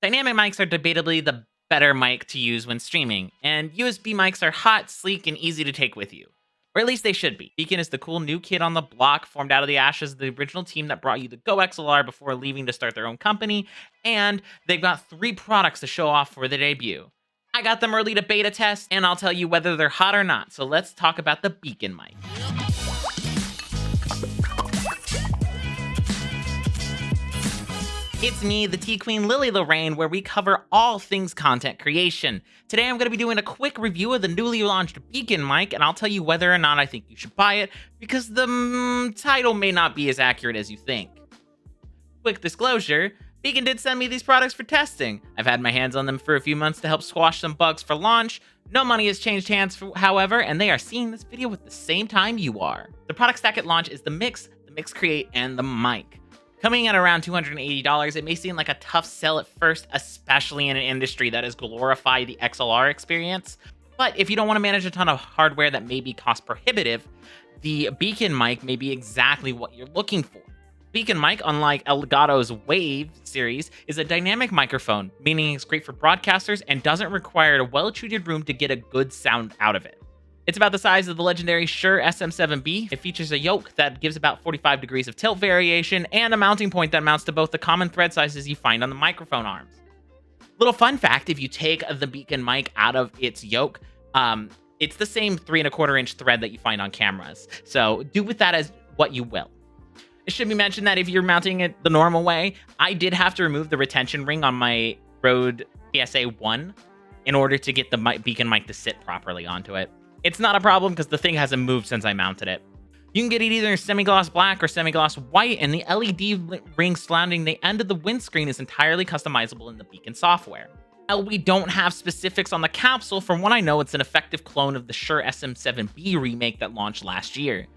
Dynamic mics are debatably the better mic to use when streaming, and USB mics are hot, sleek, and easy to take with you. Or at least they should be. Beacn is the cool new kid on the block, formed out of the ashes of the original team that brought you the Go XLR before leaving to start their own company, and they've got 3 products to show off for the debut. I got them early to beta test, and I'll tell you whether they're hot or not, so let's talk about the Beacn Mic. It's me, the Tea Queen Lily Lorraine, where we cover all things content creation. Today I'm going to be doing a quick review of the newly launched Beacn Mic, and I'll tell you whether or not I think you should buy it, because the title may not be as accurate as you think. Quick disclosure, Beacn did send me these products for testing. I've had my hands on them for a few months to help squash some bugs for launch. No money has changed hands, however, and they are seeing this video at the same time you are. The product stack at launch is the Mix Create, and the Mic. Coming at around $280, it may seem like a tough sell at first, especially in an industry that has glorified the XLR experience. But if you don't want to manage a ton of hardware that may be cost prohibitive, the Beacn Mic may be exactly what you're looking for. Beacn Mic, unlike Elgato's Wave series, is a dynamic microphone, meaning it's great for broadcasters and doesn't require a well-treated room to get a good sound out of it. It's about the size of the legendary Shure SM7B. It features a yoke that gives about 45 degrees of tilt variation and a mounting point that mounts to both the common thread sizes you find on the microphone arms. Little fun fact, if you take the Beacn Mic out of its yoke, it's the same 3¼ inch thread that you find on cameras. So do with that as what you will. It should be mentioned that if you're mounting it the normal way, I did have to remove the retention ring on my Rode PSA-1 in order to get the Beacn Mic to sit properly onto it. It's not a problem because the thing hasn't moved since I mounted it. You can get it either in semi-gloss black or semi-gloss white, and the LED ring surrounding the end of the windscreen is entirely customizable in the Beacn software. While we don't have specifics on the capsule, from what I know, it's an effective clone of the Shure SM7B remake that launched last year.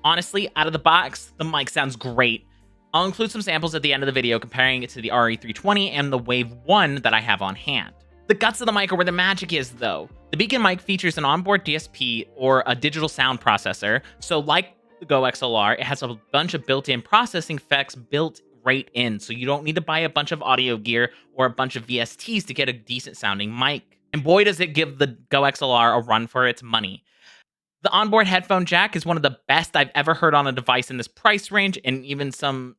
Honestly, out of the box, the mic sounds great. I'll include some samples at the end of the video comparing it to the RE320 and the Wave 1 that I have on hand. The guts of the mic are where the magic is, though. The Beacn Mic features an onboard DSP, or a digital sound processor, so like the Go XLR, it has a bunch of built-in processing effects built right in, so you don't need to buy a bunch of audio gear or a bunch of VSTs to get a decent-sounding mic. And boy, does it give the Go XLR a run for its money. The onboard headphone jack is one of the best I've ever heard on a device in this price range, and even some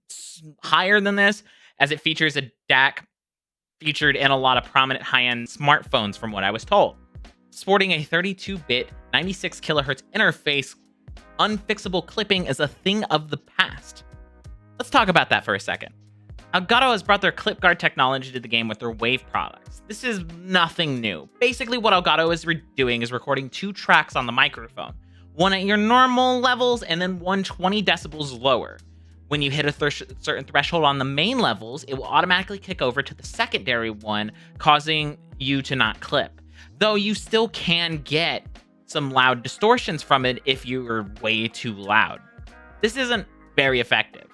higher than this, as it features a DAC featured in a lot of prominent high-end smartphones from what I was told. Sporting a 32-bit, 96 kHz interface, unfixable clipping is a thing of the past. Let's talk about that for a second. Elgato has brought their clip guard technology to the game with their Wave products. This is nothing new. Basically, what Elgato is doing is recording 2 tracks on the microphone, one at your normal levels and then one 20 decibels lower. When you hit a certain threshold on the main levels, it will automatically kick over to the secondary one, causing you to not clip. Though you still can get some loud distortions from it if you're way too loud. This isn't very effective.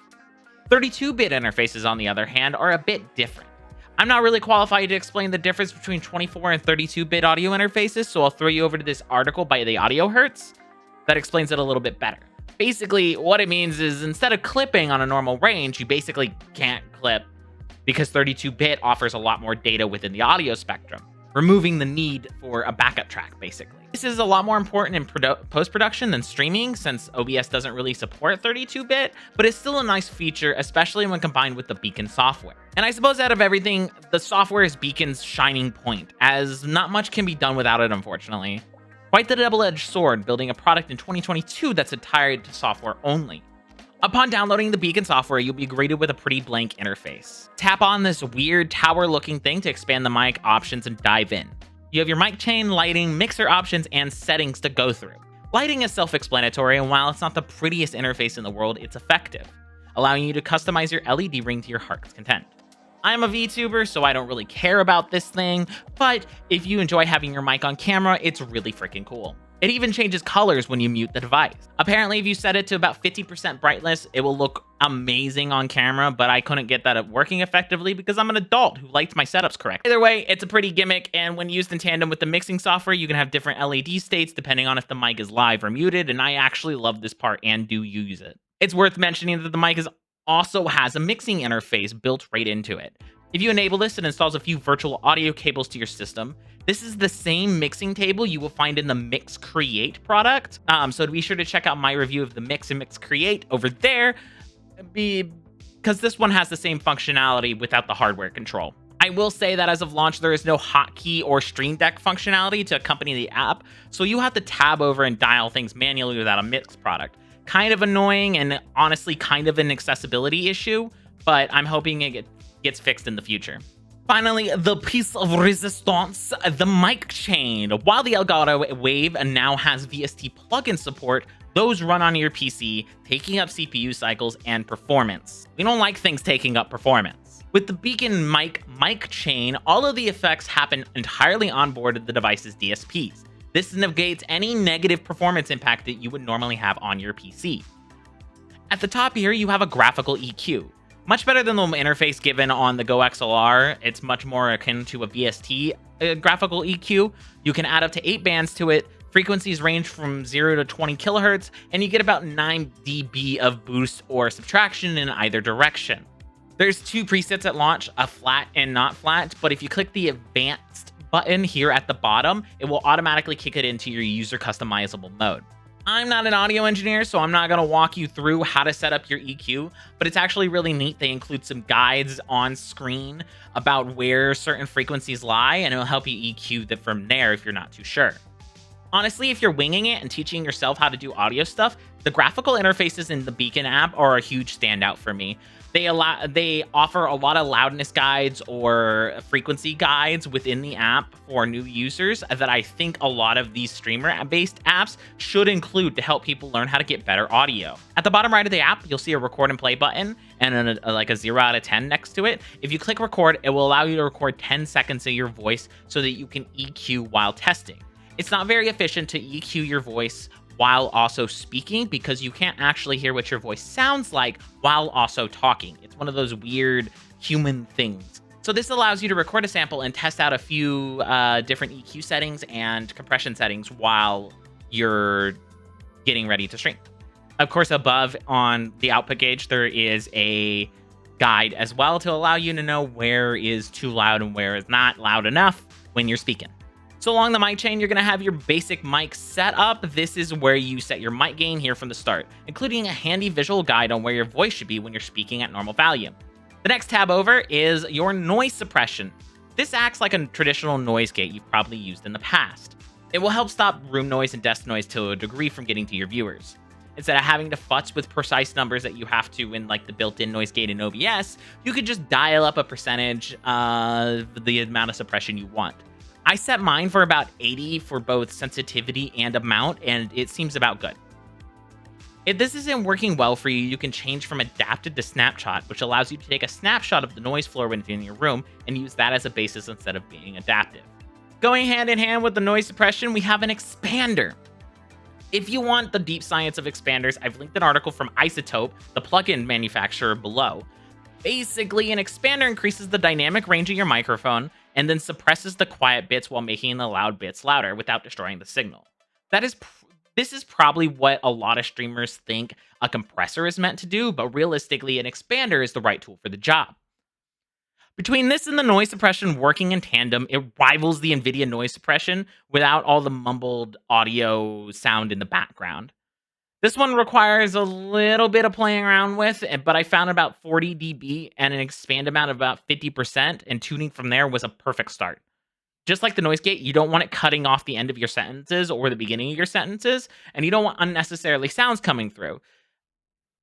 32-bit interfaces, on the other hand, are a bit different. I'm not really qualified to explain the difference between 24 and 32-bit audio interfaces, so I'll throw you over to this article by the Audio Hertz that explains it a little bit better. Basically, what it means is instead of clipping on a normal range, you basically can't clip because 32-bit offers a lot more data within the audio spectrum, removing the need for a backup track, basically. This is a lot more important in post-production than streaming, since OBS doesn't really support 32-bit, but it's still a nice feature, especially when combined with the Beacn software. And I suppose out of everything, the software is Beacn's shining point, as not much can be done without it, unfortunately. Quite the double-edged sword, building a product in 2022 that's tied to software only. Upon downloading the Beacn software, you'll be greeted with a pretty blank interface. Tap on this weird tower-looking thing to expand the mic options and dive in. You have your mic chain, lighting, mixer options, and settings to go through. Lighting is self-explanatory, and while it's not the prettiest interface in the world, it's effective, allowing you to customize your LED ring to your heart's content. I'm a VTuber, so I don't really care about this thing, but if you enjoy having your mic on camera, it's really freaking cool. It even changes colors when you mute the device. Apparently, if you set it to about 50% brightness, it will look amazing on camera, but I couldn't get that working effectively because I'm an adult who likes my setups correct. Either way, it's a pretty gimmick, and when used in tandem with the mixing software, you can have different LED states depending on if the mic is live or muted, and I actually love this part and do use it. It's worth mentioning that the mic also has a mixing interface built right into it. If you enable this, it installs a few virtual audio cables to your system. This is the same mixing table you will find in the Mix Create product. So be sure to check out my review of the Mix and Mix Create over there, because this one has the same functionality without the hardware control. I will say that as of launch, there is no hotkey or Stream Deck functionality to accompany the app, so you have to tab over and dial things manually without a Mix product. Kind of annoying and honestly kind of an accessibility issue, but I'm hoping it gets fixed in the future. Finally, the piece of resistance, the mic chain. While the Elgato Wave now has VST plugin support, those run on your PC, taking up CPU cycles and performance. We don't like things taking up performance. With the Beacn mic chain, all of the effects happen entirely on board of the device's DSPs. This negates any negative performance impact that you would normally have on your PC. At the top here, you have a graphical EQ. Much better than the interface given on the Go XLR. It's much more akin to a VST graphical EQ. You can add up to 8 bands to it. Frequencies range from 0 to 20 kilohertz, and you get about 9 dB of boost or subtraction in either direction. There's 2 presets at launch, a flat and not flat, but if you click the advanced button here at the bottom, it will automatically kick it into your user customizable mode. I'm not an audio engineer, so I'm not going to walk you through how to set up your EQ, but it's actually really neat. They include some guides on screen about where certain frequencies lie, and it'll help you EQ from there if you're not too sure. Honestly, if you're winging it and teaching yourself how to do audio stuff, the graphical interfaces in the Beacn app are a huge standout for me. They offer a lot of loudness guides or frequency guides within the app for new users that I think a lot of these streamer-based apps should include to help people learn how to get better audio. At the bottom right of the app, you'll see a record and play button and like a 0 out of 10 next to it. If you click record, it will allow you to record 10 seconds of your voice so that you can EQ while testing. It's not very efficient to EQ your voice while also speaking because you can't actually hear what your voice sounds like while also talking. It's one of those weird human things. So this allows you to record a sample and test out a few different EQ settings and compression settings while you're getting ready to stream. Of course, above on the output gauge, there is a guide as well to allow you to know where is too loud and where is not loud enough when you're speaking. So along the mic chain, you're going to have your basic mic set up. This is where you set your mic gain here from the start, including a handy visual guide on where your voice should be when you're speaking at normal volume. The next tab over is your noise suppression. This acts like a traditional noise gate you've probably used in the past. It will help stop room noise and desk noise to a degree from getting to your viewers. Instead of having to futz with precise numbers that you have to in like the built-in noise gate in OBS, you could just dial up a percentage of the amount of suppression you want. I set mine for about 80 for both sensitivity and amount, and it seems about good. If this isn't working well for you, you can change from adapted to snapshot, which allows you to take a snapshot of the noise floor within your room and use that as a basis instead of being adaptive. Going hand in hand with the noise suppression, we have an expander. If you want the deep science of expanders, I've linked an article from Isotope, the plugin manufacturer, below. Basically, an expander increases the dynamic range of your microphone and then suppresses the quiet bits while making the loud bits louder without destroying the signal. This is probably what a lot of streamers think a compressor is meant to do, but realistically, an expander is the right tool for the job. Between this and the noise suppression working in tandem, it rivals the NVIDIA noise suppression without all the mumbled audio sound in the background. This one requires a little bit of playing around with, but I found about 40 dB and an expand amount of about 50%, and tuning from there was a perfect start. Just like the noise gate, you don't want it cutting off the end of your sentences or the beginning of your sentences, and you don't want unnecessarily sounds coming through.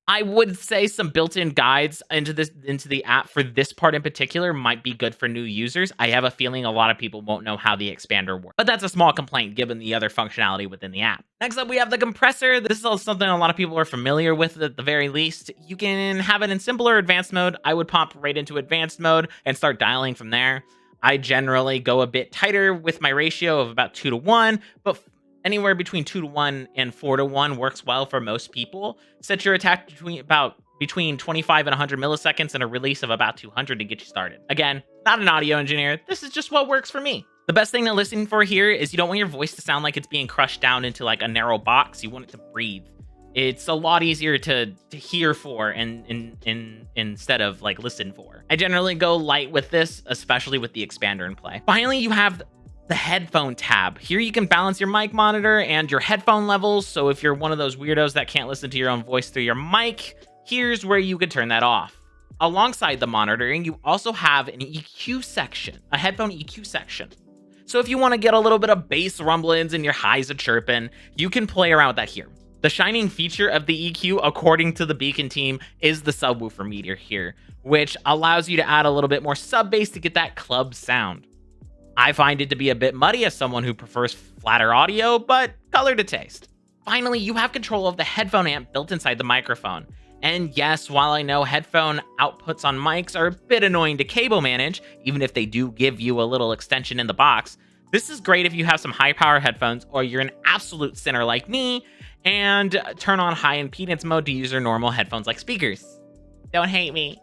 I would say some built-in guides into the app for this part in particular might be good for new users. I have a feeling a lot of people won't know how the expander works, but that's a small complaint given the other functionality within the app. Next up, we have the compressor. This is something a lot of people are familiar with at the very least. You can have it in simple or advanced mode. I would pop right into advanced mode and start dialing from there. I generally go a bit tighter with my ratio of about 2:1, but anywhere between 2:1 and 4:1 works well for most people. Set your attack between 25 and 100 milliseconds and a release of about 200 to get you started. Again, not an audio engineer. This is just what works for me. The best thing to listen for here is you don't want your voice to sound like it's being crushed down into like a narrow box. You want it to breathe. It's a lot easier to hear for and instead of like listen for. I generally go light with this, especially with the expander and play. Finally, you have the headphone tab. Here you can balance your mic monitor and your headphone levels. So if you're one of those weirdos that can't listen to your own voice through your mic, here's where you could turn that off. Alongside the monitoring, you also have an EQ section, a headphone EQ section. So if you want to get a little bit of bass rumblings and your highs a chirping, you can play around with that here. The shining feature of the EQ, according to the Beacn team, is the subwoofer meter here, which allows you to add a little bit more sub bass to get that club sound. I find it to be a bit muddy as someone who prefers flatter audio, but color to taste. Finally, you have control of the headphone amp built inside the microphone. And yes, while I know headphone outputs on mics are a bit annoying to cable manage, even if they do give you a little extension in the box, this is great if you have some high power headphones or you're an absolute sinner like me and turn on high impedance mode to use your normal headphones like speakers. Don't hate me.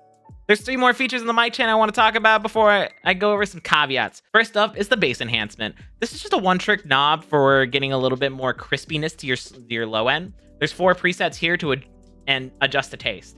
There's 3 more features in the mic chain I want to talk about before I go over some caveats. First up is the bass enhancement. This is just a one-trick knob for getting a little bit more crispiness to your low end. There's 4 presets here to adjust the taste.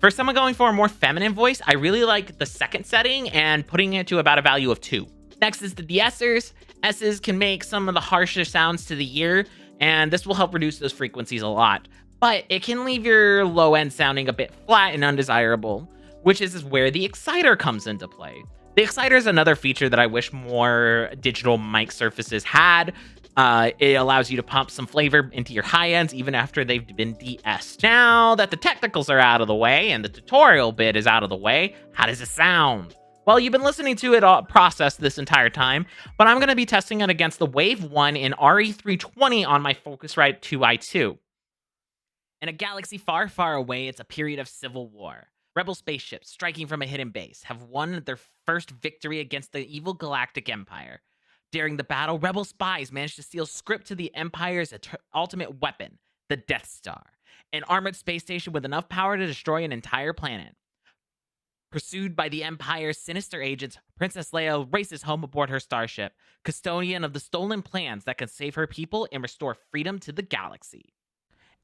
For someone going for a more feminine voice, I really like the second setting and putting it to about a value of 2. Next is the de-essers. S's can make some of the harsher sounds to the ear, and this will help reduce those frequencies a lot. But it can leave your low end sounding a bit flat and undesirable, which is where the exciter comes into play. The exciter is another feature that I wish more digital mic surfaces had. It allows you to pump some flavor into your high ends even after they've been de-essed. Now that the technicals are out of the way and the tutorial bit is out of the way, how does it sound? Well, you've been listening to it all process this entire time, but I'm going to be testing it against the Wave 1 in RE320 on my Focusrite 2i2. In a galaxy far, far away, it's a period of civil war. Rebel spaceships, striking from a hidden base, have won their first victory against the evil galactic empire. During the battle, rebel spies managed to steal script to the Empire's ultimate weapon, the Death Star, an armored space station with enough power to destroy an entire planet. Pursued by the Empire's sinister agents, Princess Leia races home aboard her starship, custodian of the stolen plans that can save her people and restore freedom to the galaxy.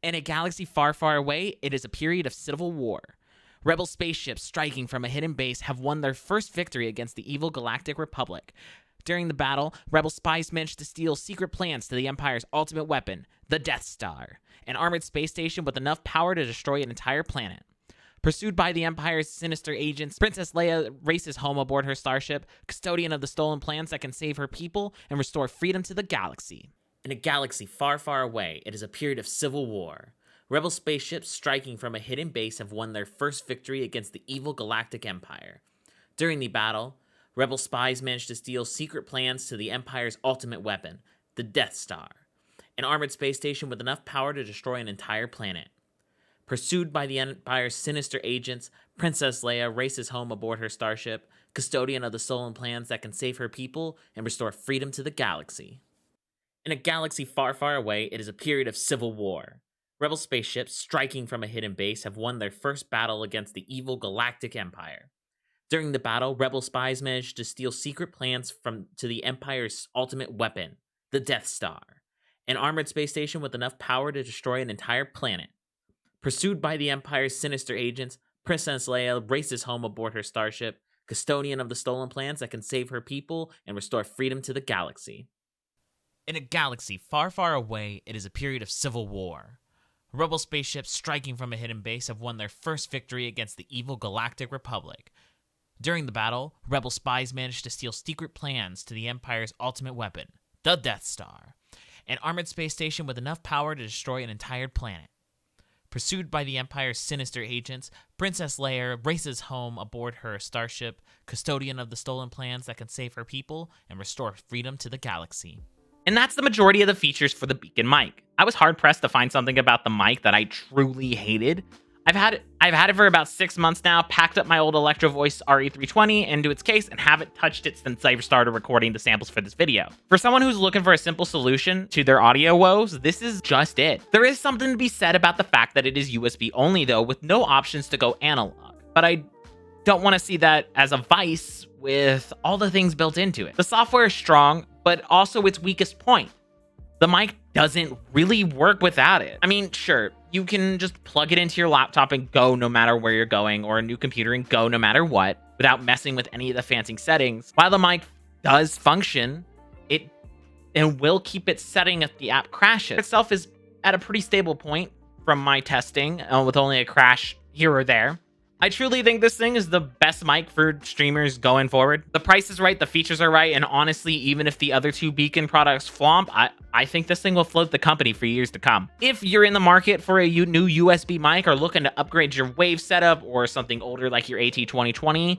In a galaxy far, far away, it is a period of civil war. Rebel spaceships striking from a hidden base have won their first victory against the evil Galactic Republic. During the battle, rebel spies managed to steal secret plans to the Empire's ultimate weapon, the Death Star, an armored space station with enough power to destroy an entire planet. Pursued by the Empire's sinister agents, Princess Leia races home aboard her starship, custodian of the stolen plans that can save her people and restore freedom to the galaxy. In a galaxy far, far away, it is a period of civil war. Rebel spaceships striking from a hidden base have won their first victory against the evil Galactic Empire. During the battle, rebel spies managed to steal secret plans to the Empire's ultimate weapon, the Death Star, an armored space station with enough power to destroy an entire planet. Pursued by the Empire's sinister agents, Princess Leia races home aboard her starship, custodian of the stolen plans that can save her people and restore freedom to the galaxy. In a galaxy far, far away, it is a period of civil war. Rebel spaceships striking from a hidden base have won their first battle against the evil Galactic Empire. During the battle, rebel spies managed to steal secret plans to the Empire's ultimate weapon, the Death Star, an armored space station with enough power to destroy an entire planet. Pursued by the Empire's sinister agents, Princess Leia races home aboard her starship, custodian of the stolen plans that can save her people and restore freedom to the galaxy. In a galaxy far, far away, it is a period of civil war. Rebel spaceships striking from a hidden base have won their first victory against the evil Galactic Republic. During the battle, rebel spies managed to steal secret plans to the Empire's ultimate weapon, the Death Star, an armored space station with enough power to destroy an entire planet. Pursued by the Empire's sinister agents, Princess Leia races home aboard her starship, custodian of the stolen plans that can save her people and restore freedom to the galaxy. And that's the majority of the features for the Beacn Mic. I was hard-pressed to find something about the mic that I truly hated. I've had it for about 6 months now, packed up my old Electro Voice RE320 into its case, and haven't touched it since I started recording the samples for this video. For someone who's looking for a simple solution to their audio woes, this is just it. There is something to be said about the fact that it is USB only though, with no options to go analog. But I don't want to see that as a vice with all the things built into it. The software is strong, but also its weakest point. The mic doesn't really work without it. I mean, sure, you can just plug it into your laptop and go no matter where you're going, or a new computer and go no matter what, without messing with any of the fancy settings. While the mic does function, it will keep it setting if the app crashes. It itself is at a pretty stable point from my testing, with only a crash here or there. I truly think this thing is the best mic for streamers going forward. The price is right, the features are right, and honestly, even if the other two Beacn products flop, I think this thing will float the company for years to come. If you're in the market for a new USB mic or looking to upgrade your Wave setup or something older like your AT2020,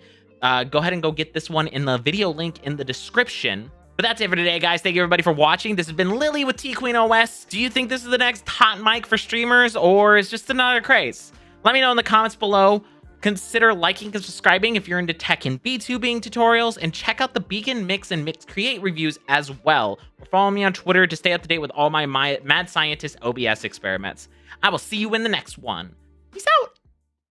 go ahead and go get this one in the video link in the description. But that's it for today, guys. Thank you, everybody, for watching. This has been Lily with T-Queen OS. Do you think this is the next hot mic for streamers, or is just another craze? Let me know in the comments below. Consider liking and subscribing if you're into tech and VTubing tutorials, and check out the Beacn Mix and Mix Create reviews as well. Or follow me on Twitter to stay up to date with all my mad scientist OBS experiments. I will see you in the next one. Peace out.